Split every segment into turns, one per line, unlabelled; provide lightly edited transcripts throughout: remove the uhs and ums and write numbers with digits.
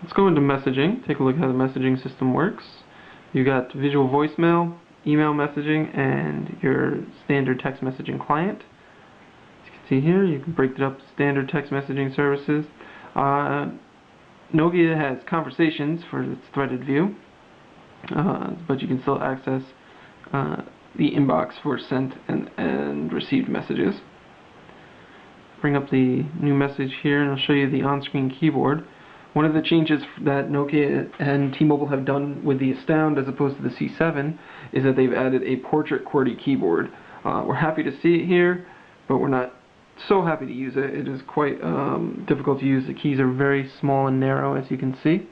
Let's go into messaging, take a look at how the messaging system works. You got visual voicemail, email messaging, and your standard text messaging client. As you can see here, you can break it up standard text messaging services. Nokia has conversations for its threaded view, but you can still access the inbox for sent and received messages. Bring up the new message here, and I'll show you the on-screen keyboard. One of the changes that Nokia and T-Mobile have done with the Astound as opposed to the C7 is that they've added a portrait QWERTY keyboard. We're happy to see it here, but we're not so happy to use it. It is quite difficult to use. The keys are very small and narrow, as you can see.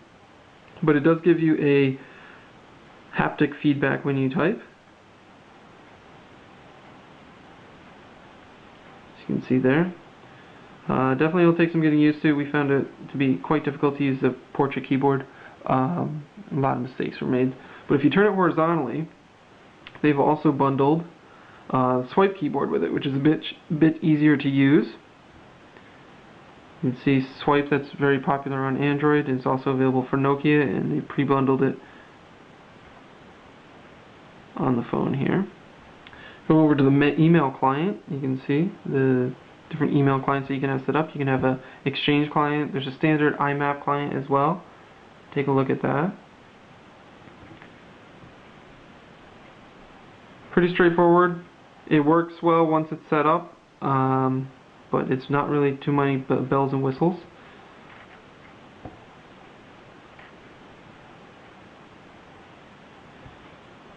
But it does give you a haptic feedback when you type. As you can see there. Definitely will take some getting used to. We found it to be quite difficult to use the portrait keyboard. A lot of mistakes were made. But if you turn it horizontally, they've also bundled swipe keyboard with it, which is a bit easier to use. You can see swipe, that's very popular on Android, is also available for Nokia, and they pre-bundled it on the phone here. Go over to the email client. You can see the different email clients that you can have set up. You can have an Exchange client. There's a standard IMAP client as well. Take a look at that. Pretty straightforward. It works well once it's set up, but it's not really too many bells and whistles.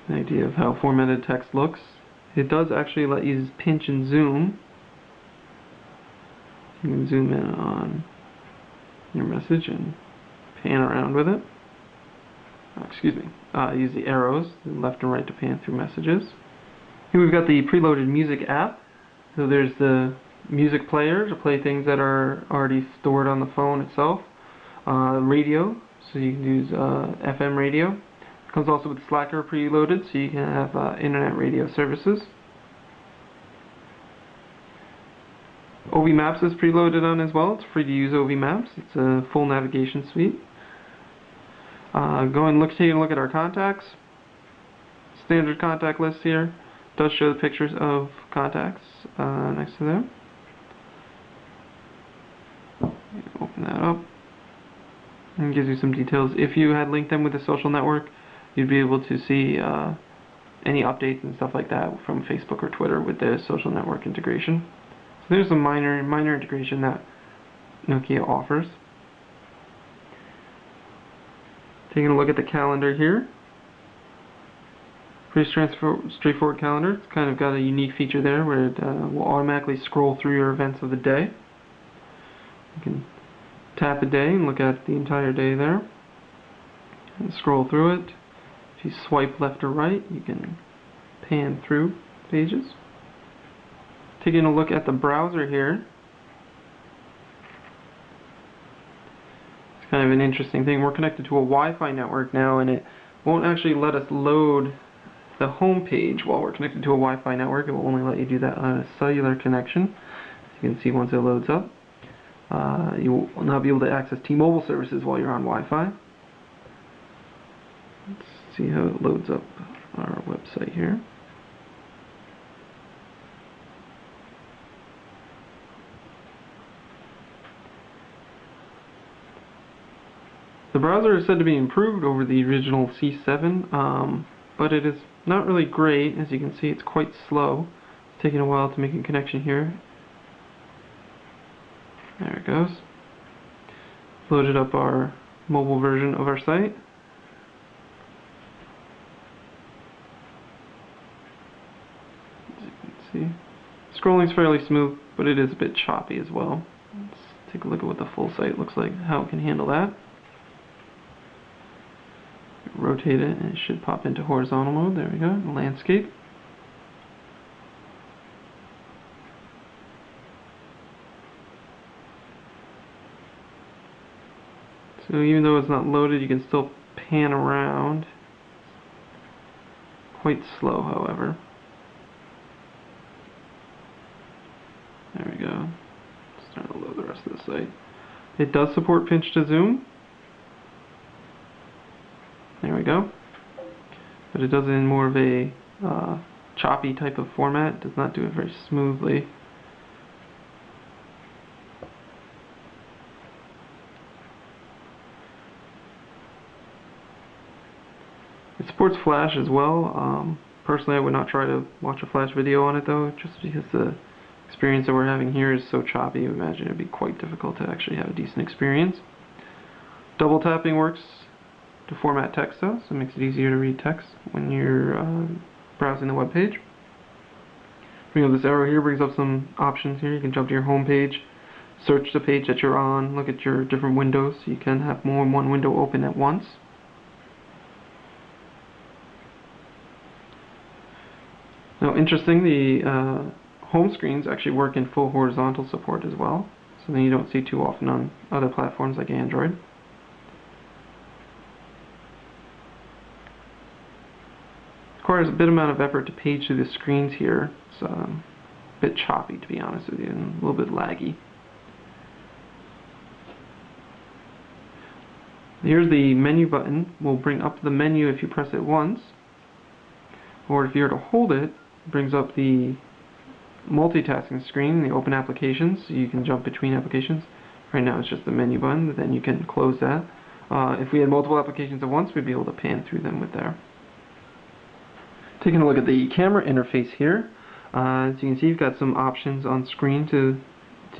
An idea of how formatted text looks. It does actually let you pinch and zoom. You can zoom in on your message and pan around with it. Use the arrows, left and right, to pan through messages. Here we've got the preloaded music app. So there's the music player to play things that are already stored on the phone itself. Radio, so you can use FM radio. It comes also with Slacker preloaded, so you can have internet radio services. OV Maps is preloaded on as well. It's free to use OV Maps. It's a full navigation suite. Taking a look at our contacts. Standard contact list here. Does show the pictures of contacts next to them. Open that up. And it gives you some details. If you had linked them with a social network, you'd be able to see any updates and stuff like that from Facebook or Twitter with the social network integration. So there's a minor integration that Nokia offers. Taking a look at the calendar here. Pretty straightforward calendar. It's kind of got a unique feature there where it will automatically scroll through your events of the day. You can tap a day and look at the entire day there. And scroll through it. If you swipe left or right, you can pan through pages. Taking a look at the browser here. It's kind of an interesting thing. We're connected to a Wi-Fi network now, and it won't actually let us load the home page while we're connected to a Wi-Fi network. It will only let you do that on a cellular connection. As you can see once it loads up. You will not be able to access T-Mobile services while you're on Wi-Fi. Let's see how it loads up our website here. The browser is said to be improved over the original C7, but it is not really great. As you can see, it's quite slow. It's taking a while to make a connection here. There it goes. Loaded up our mobile version of our site. As you can see, scrolling is fairly smooth, but it is a bit choppy as well. Let's take a look at what the full site looks like, how it can handle that. Rotate it and it should pop into horizontal mode. There we go, landscape. So even though it's not loaded, you can still pan around. Quite slow, however. There we go. Starting to load the rest of the site. It does support pinch to zoom. There we go. But it does it in more of a choppy type of format. It does not do it very smoothly. It supports Flash as well. Personally, I would not try to watch a Flash video on it though, just because the experience that we're having here is so choppy. I imagine it would be quite difficult to actually have a decent experience. Double tapping works to format text though, so it makes it easier to read text when you're browsing the web page. This arrow here brings up some options here. You can jump to your home page, search the page that you're on, look at your different windows, so you can have more than one window open at once. Now, interesting, the home screens actually work in full horizontal support as well, something you don't see too often on other platforms like Android. Requires a bit amount of effort to page through the screens here. It's a bit choppy, to be honest with you, and a little bit laggy. Here's the menu button. We'll bring up the menu if you press it once, or if you were to hold it, it brings up the multitasking screen, the open applications, so you can jump between applications. Right now it's just the menu button, but then you can close that. If we had multiple applications at once, we'd be able to pan through them with there. Taking a look at the camera interface here, as you can see, you've got some options on screen to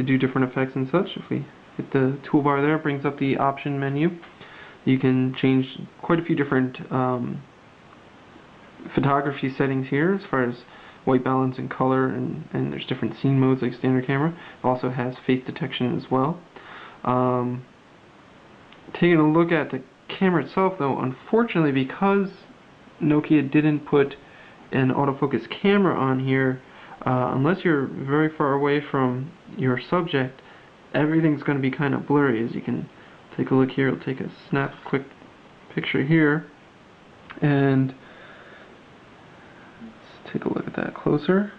do different effects and such. If we hit the toolbar there, it brings up the option menu. You can change quite a few different photography settings here as far as white balance and color, and there's different scene modes like standard camera. It also has face detection as well. Taking a look at the camera itself though, unfortunately, because Nokia didn't put an autofocus camera on here, unless you're very far away from your subject, everything's going to be kind of blurry. As you can take a look here, I'll take a quick picture here, and let's take a look at that closer.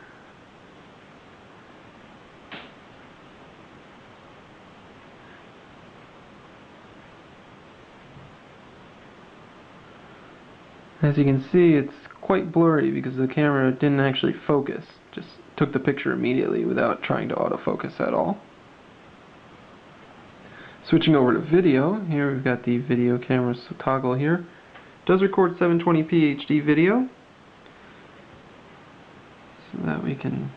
As you can see, it's quite blurry because the camera didn't actually focus, just took the picture immediately without trying to autofocus at all. Switching over to video, here we've got the video camera toggle here. It does record 720p HD video, so that we can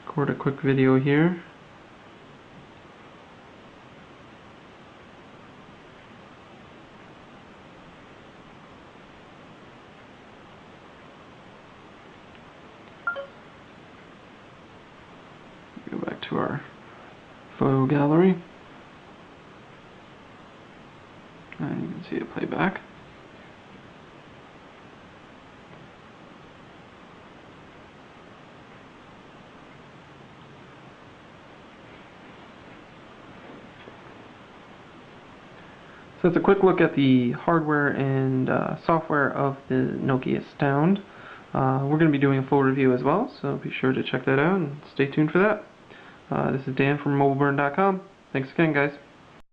record a quick video here. Go back to our photo gallery, and you can see it play back. So that's a quick look at the hardware and software of the Nokia Sound. We're going to be doing a full review as well, so be sure to check that out and stay tuned for that. This is Dan from MobileBurn.com. Thanks again, guys.